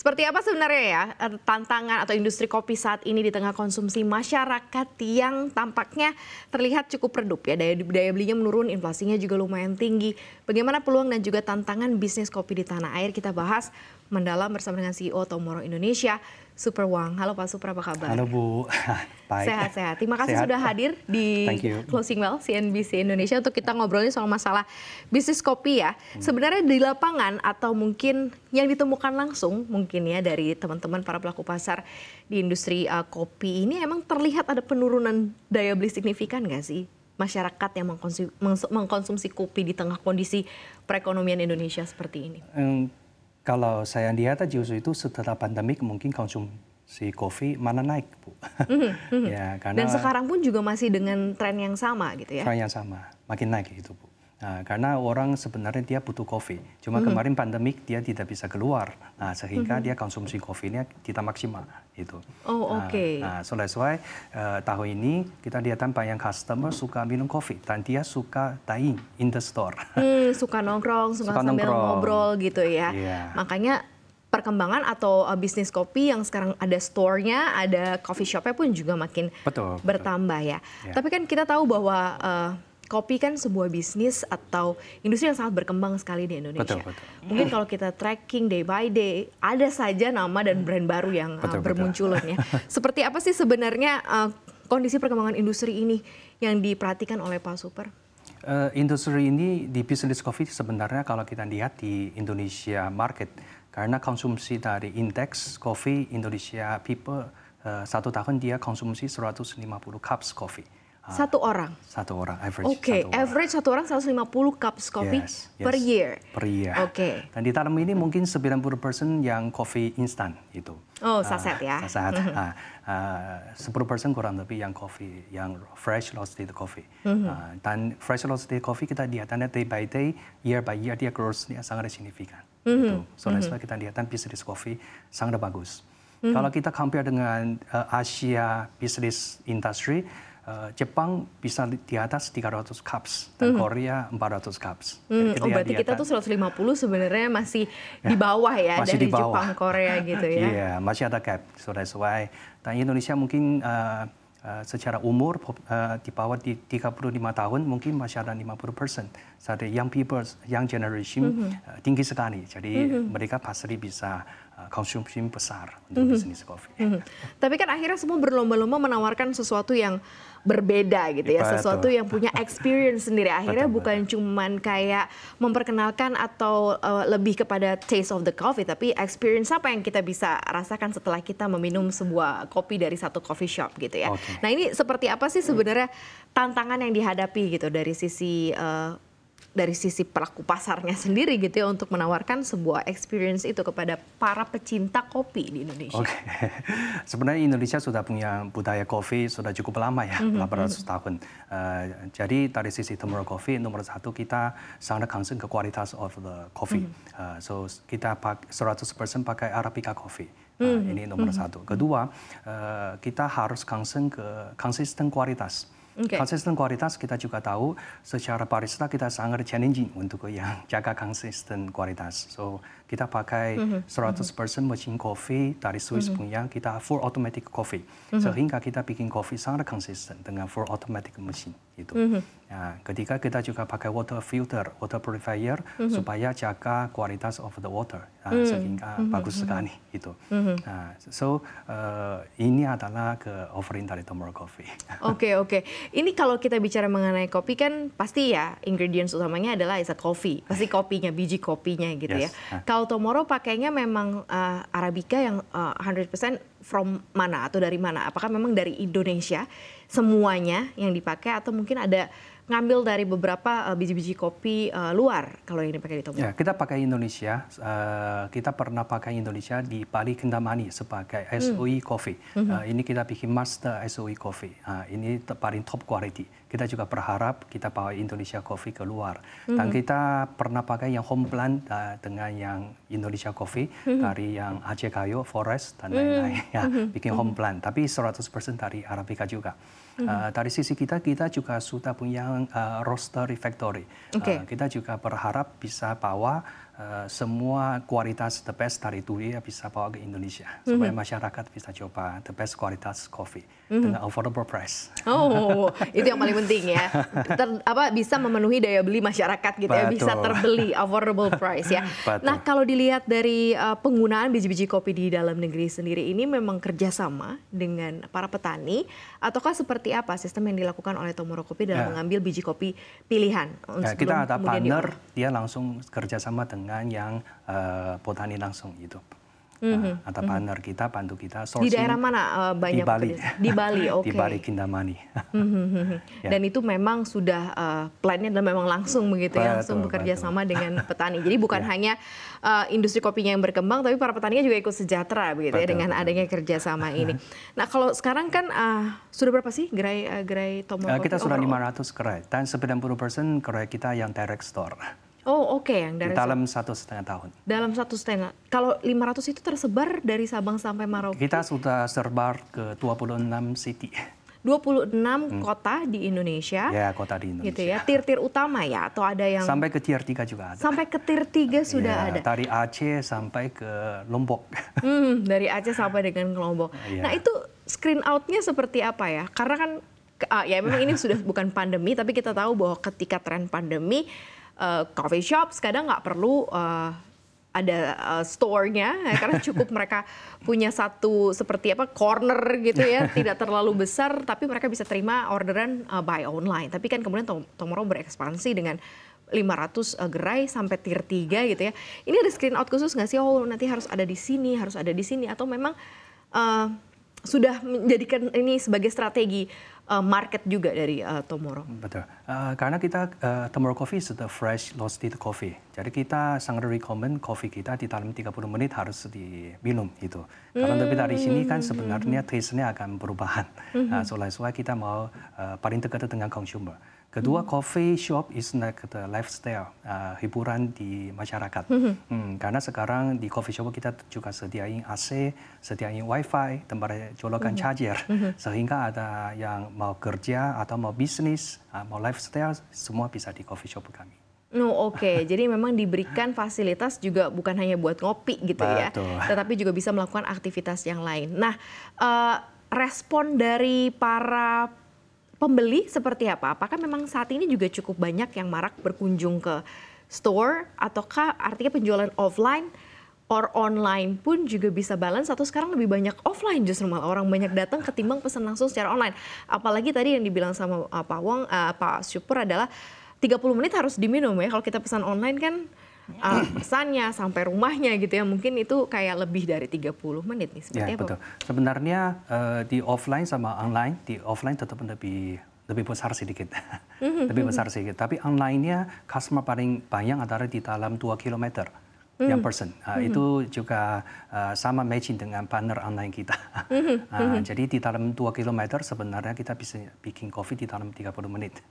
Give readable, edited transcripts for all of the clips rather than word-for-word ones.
Seperti apa sebenarnya ya tantangan atau industri kopi saat ini di tengah konsumsi masyarakat yang tampaknya terlihat cukup redup ya, daya belinya menurun, inflasinya juga lumayan tinggi. Bagaimana peluang dan juga tantangan bisnis kopi di tanah air, kita bahas mendalam bersama dengan CEO Tomorrow Indonesia, Super Wang. Halo Pak Super, apa kabar? Halo Bu, baik. Sehat-sehat. Terima kasih sudah hadir di Closing Bell CNBC Indonesia untuk kita ngobrolin soal masalah bisnis kopi ya. Sebenarnya di lapangan atau mungkin yang ditemukan langsung mungkin ya dari teman-teman para pelaku pasar di industri kopi ini, emang terlihat ada penurunan daya beli signifikan nggak sih masyarakat yang mengkonsumsi kopi di tengah kondisi perekonomian Indonesia seperti ini? Kalau saya lihat justru itu setelah pandemik mungkin konsumsi kopi mana naik, Bu. Ya, karena, dan sekarang pun juga masih dengan tren yang sama gitu ya? Tren yang sama, makin naik itu, Bu. Nah, karena orang sebenarnya dia butuh kopi. Cuma kemarin pandemik dia tidak bisa keluar, nah, sehingga dia konsumsi kopinya tidak maksimal itu. Oh, oke. Nah, selesai tahun ini kita lihat banyak customer suka minum kopi dan dia suka dine in the store. Suka nongkrong, suka sambil ngobrol gitu ya. Yeah. Makanya perkembangan atau bisnis kopi yang sekarang ada store-nya, ada coffee shop-nya pun juga makin bertambah ya. Tapi kan kita tahu bahwa kopi kan sebuah bisnis atau industri yang sangat berkembang sekali di Indonesia. Mungkin kalau kita tracking day by day, ada saja nama dan brand baru yang bermunculan ya. Seperti apa sih sebenarnya kondisi perkembangan industri ini yang diperhatikan oleh Pak Super? Industri ini di bisnis kopi sebenarnya kalau kita lihat di Indonesia market, karena konsumsi dari indeks kopi Indonesia people satu tahun dia konsumsi 150 cups kopi. Satu orang? Satu orang, average. Oke, average satu orang 150 cups kopi per year? Per year. Oke. Dan di dalam ini mungkin 90% yang kopi instan itu. Oh, saset ya? Saset. 10% kurang lebih yang kopi, yang fresh roasted coffee. Dan fresh roasted coffee kita lihat day by day, year by year dia growth-nya sangat signifikan. So that's why kita lihat bisnis kopi sangat bagus. Kalau kita compare dengan Asia business industry, Jepang bisa di atas 300 cups dan Korea 400 cups. Berarti kita tuh 150 sebenarnya masih di bawah ya, masih dari di bawah. Jepang, Korea gitu ya? Iya, masih ada gap. So that's why. Dan Indonesia mungkin secara umur di bawah 35 tahun mungkin masih ada 50%. Jadi young people, young generation tinggi sekali. Jadi mereka pasti bisa konsumsi besar untuk bisnis kopi. Tapi kan akhirnya semua berlomba-lomba menawarkan sesuatu yang berbeda gitu ya, sesuatu yang punya experience sendiri. Akhirnya bukan cuman kayak memperkenalkan atau lebih kepada taste of the coffee, tapi experience apa yang kita bisa rasakan setelah kita meminum sebuah kopi dari satu coffee shop gitu ya. Nah, ini seperti apa sih sebenarnya tantangan yang dihadapi gitu dari sisi pelaku pasarnya sendiri gitu ya, untuk menawarkan sebuah experience itu kepada para pecinta kopi di Indonesia? Sebenarnya Indonesia sudah punya budaya kopi sudah cukup lama ya, 800 tahun. Jadi dari sisi Tomorrow Coffee, nomor satu kita sangat concern ke kualitas of the coffee. So kita 100% pakai Arabica coffee. Ini nomor satu. Kedua, kita harus concern ke konsisten kualitas. Konsisten kualitas kita juga tahu secara barista kita sangat challenging untuk yang jaga konsisten kualitas. So kita pakai 100% mesin kopi dari Swiss punya, kita full automatic coffee. Sehingga kita bikin kopi sangat konsisten dengan full automatic mesin itu. Nah, ketika kita juga pakai water filter, water purifier supaya jaga kualitas of the water, sehingga bagus sekali itu. Nah, so ini adalah ke offering dari Tomorrow Coffee. Oke. Ini kalau kita bicara mengenai kopi kan pasti ya ingredients utamanya adalah coffee, pasti kopinya, biji kopinya gitu ya. Kalau Tomorrow pakainya memang Arabica yang 100% from mana atau dari mana? Apakah memang dari Indonesia semuanya yang dipakai atau mungkin ada ngambil dari beberapa biji-biji kopi luar kalau yang dipakai di Tomorrow? Ya, kita pakai Indonesia. Kita pernah pakai Indonesia di Bali Kintamani sebagai SOE Coffee. Ini kita bikin Master SOE Coffee. Ini paling top quality. Kita juga berharap kita bawa Indonesia Coffee keluar. Dan kita pernah pakai yang home blend dengan yang Indonesia Coffee dari yang Aceh Kayo, Forest dan lain-lain. Ya, bikin home blend. Tapi 100% dari Arabica juga. Dari sisi kita juga sudah punya roastery factory. Kita juga berharap bisa bawa semua kualitas the best dari dunia bisa bawa ke Indonesia supaya masyarakat bisa coba the best kualitas kopi dengan affordable price. Oh, itu yang paling penting ya. Bisa memenuhi daya beli masyarakat gitu ya, bisa terbeli affordable price ya. Betul. Nah, kalau dilihat dari penggunaan biji-biji kopi di dalam negeri sendiri ini memang kerjasama dengan para petani ataukah seperti apa sistem yang dilakukan oleh Tomorrow Kopi dalam mengambil biji kopi pilihan? Kita ada partner, dia langsung kerjasama dengan yang petani langsung gitu. Ada partner kita, bantu kita sourcing. Di daerah mana banyak? Di Bali. Di Bali, oke. Di Bali Kintamani. Dan itu memang sudah plannya dan memang langsung begitu ya, langsung bekerja sama dengan petani. Jadi bukan hanya industri kopinya yang berkembang, tapi para petaninya juga ikut sejahtera begitu ya dengan adanya kerjasama ini. Nah kalau sekarang kan sudah berapa sih gerai Tomorrow Kopi? Kita sudah 500 gerai dan 90% gerai kita yang direct store. Oh oke, yang dari dalam 1,5 tahun. Dalam 1,5. Kalau 500 itu tersebar dari Sabang sampai Merauke? Kita sudah sebar ke 26 city. 26 kota di Indonesia. Ya, kota di Indonesia. Gitu ya. Tier-tier utama ya atau ada yang sampai ke tier 3 juga ada. Sampai ke tier 3 sudah ada. Dari Aceh sampai ke Lombok. Dari Aceh sampai dengan Lombok. Nah, itu screen out-nya seperti apa ya? Karena kan ya memang ini sudah bukan pandemi, tapi kita tahu bahwa ketika tren pandemi coffee shops kadang nggak perlu ada store-nya ya, karena cukup mereka punya satu seperti corner gitu ya, tidak terlalu besar tapi mereka bisa terima orderan buy online. Tapi kan kemudian Tomorrow berekspansi dengan 500 gerai sampai tier 3 gitu ya. Ini ada screen out khusus nggak sih? Oh nanti harus ada di sini, harus ada di sini, atau memang sudah menjadikan ini sebagai strategi market juga dari Tomorrow? Betul. Karena kita Tomorrow Coffee is the fresh roasted coffee. Jadi kita sangat recommend kopi kita di dalam 30 menit harus diminum gitu. Kalau lebih dari sini kan sebenarnya taste-nya akan perubahan. Soalnya kita mau paling dekat dengan consumer. Kedua, coffee shop is like the lifestyle, hiburan di masyarakat. Karena sekarang di coffee shop kita juga sediain AC, sediain wifi, tempat colokan charger. Sehingga ada yang mau kerja atau mau bisnis, mau lifestyle, semua bisa di coffee shop kami. Oke. Jadi memang diberikan fasilitas juga bukan hanya buat ngopi gitu ya, tetapi juga bisa melakukan aktivitas yang lain. Nah, respon dari para pembeli seperti apa? Apakah memang saat ini juga cukup banyak yang marak berkunjung ke store, ataukah artinya penjualan offline or online pun juga bisa balance, atau sekarang lebih banyak offline justru malah orang banyak datang ketimbang pesan langsung secara online? Apalagi tadi yang dibilang sama Pak Wong, Pak Syukur adalah 30 menit harus diminum ya. Kalau kita pesan online kan pesannya sampai rumahnya gitu ya, mungkin itu kayak lebih dari 30 menit nih. Seperti apa? Betul. Sebenarnya di offline sama online, di offline tetap lebih besar sedikit. Lebih besar sedikit. Tapi online-nya customer paling banyak adalah di dalam 2 km. Yang person. Itu juga sama matching dengan partner online kita. Jadi di dalam 2 km sebenarnya kita bisa bikin kopi di dalam 30 menit.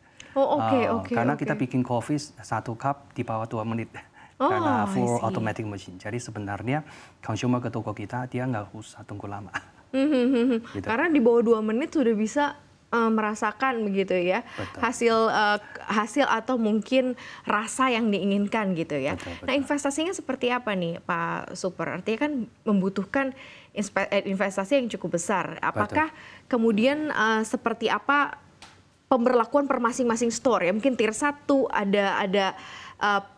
Karena kita bikin kopi 1 cup di bawah 2 menit. Karena full automatic machine. Jadi sebenarnya consumer ke toko kita dia nggak usah tunggu lama. Gitu. Karena di bawah 2 menit sudah bisa merasakan begitu ya. Hasil atau mungkin rasa yang diinginkan gitu ya. Nah, investasinya seperti apa nih Pak Super? Artinya kan membutuhkan investasi yang cukup besar. Apakah kemudian seperti apa pemberlakuan per masing-masing store ya? Mungkin tier 1 ada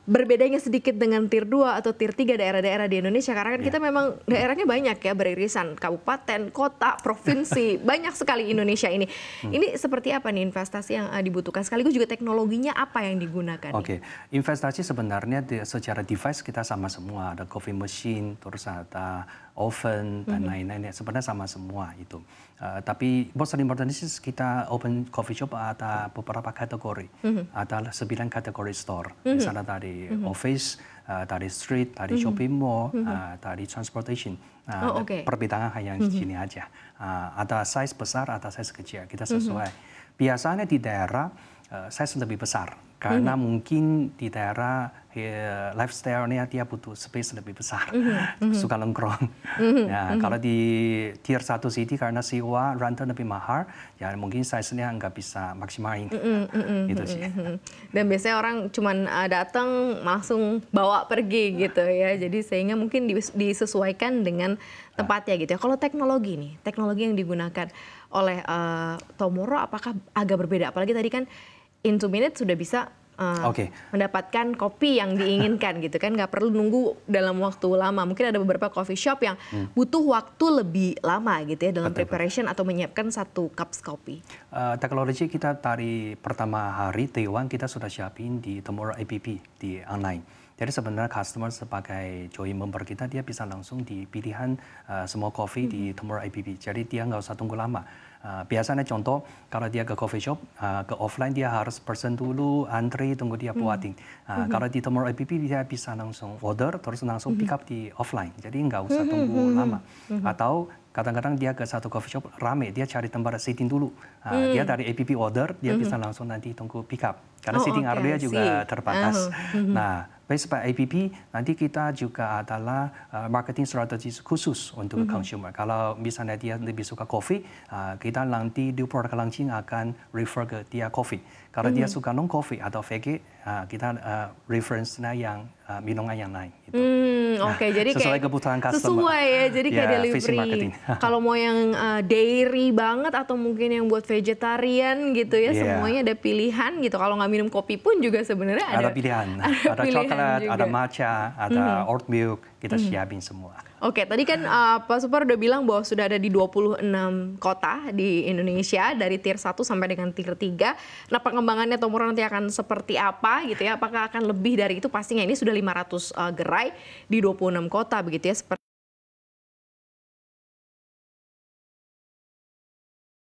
berbedanya sedikit dengan tier 2 atau tier 3 daerah-daerah di Indonesia, karena kan kita memang daerahnya banyak ya, beririsan kabupaten, kota, provinsi, banyak sekali Indonesia ini. Ini seperti apa nih investasi yang dibutuhkan, sekaligus juga teknologinya apa yang digunakan? Investasi sebenarnya secara device kita sama semua, ada coffee machine, terus ada oven dan lain-lain, sebenarnya sama semua itu. Tapi most important is kita open coffee shop ada beberapa kategori, ada 9 kategori store. Misalnya dari office, dari street, dari shopping mall, dari transportation. Perbedaan hanya di sini aja. Ada size besar, ada size kecil, kita sesuai. Biasanya di daerah size lebih besar karena mungkin di daerah lifestyle-nya dia butuh space lebih besar, suka nongkrong. Nah, kalau di tier 1 city karena sewa rental lebih mahal, ya mungkin size-nya nggak bisa maksimalin. Gitu sih. Dan biasanya orang cuman datang langsung bawa pergi gitu ya. Jadi sehingga mungkin disesuaikan dengan tempatnya gitu ya. Kalau teknologi nih, teknologi yang digunakan oleh Tomorrow apakah agak berbeda? Apalagi tadi kan in 2 minutes sudah bisa mendapatkan kopi yang diinginkan gitu kan, nggak perlu nunggu dalam waktu lama. Mungkin ada beberapa coffee shop yang butuh waktu lebih lama gitu ya dalam preparation atau menyiapkan 1 cup kopi. Teknologi kita dari pertama hari day one kita sudah siapin di Tomorrow app di online. Jadi sebenarnya customer sebagai joy member kita dia bisa langsung di pilihan semua kopi di Tomorrow app. Jadi dia nggak usah tunggu lama. Biasanya contoh kalau dia ke coffee shop ke offline dia harus pesen dulu, antri, tunggu dia buatin. Kalau di Tomorrow app dia bisa langsung order terus langsung pick up di offline. Jadi nggak usah tunggu lama. Atau kadang-kadang dia ke satu coffee shop rame, dia cari tempat sitting dulu. Dia dari app order, dia bisa langsung nanti tunggu pick up. Karena sitting area juga terbatas. Nah, based by app nanti kita juga adalah marketing strategi khusus untuk consumer. Kalau misalnya dia lebih suka kopi, kita nanti di produk launching akan refer ke dia kopi. Kalau dia suka non kopi atau VG, kita reference-nya yang minuman yang lain. Gitu. Jadi sesuai kayak kebutuhan customer. Sesuai ya, jadi kayak delivery. Kalau mau yang dairy banget atau mungkin yang buat vegetarian gitu ya, semuanya ada pilihan gitu. Kalau nggak minum kopi pun juga sebenarnya ada pilihan. Ada coklat, ada matcha, ada oat milk, kita siapin semua. Tadi kan Pak Supar udah bilang bahwa sudah ada di 26 kota di Indonesia dari tier 1 sampai dengan tier 3. Nah, pengembangannya Tomorrow nanti akan seperti apa gitu ya? Apakah akan lebih dari itu? Pastinya ini sudah 500 gerai di 26 kota begitu ya.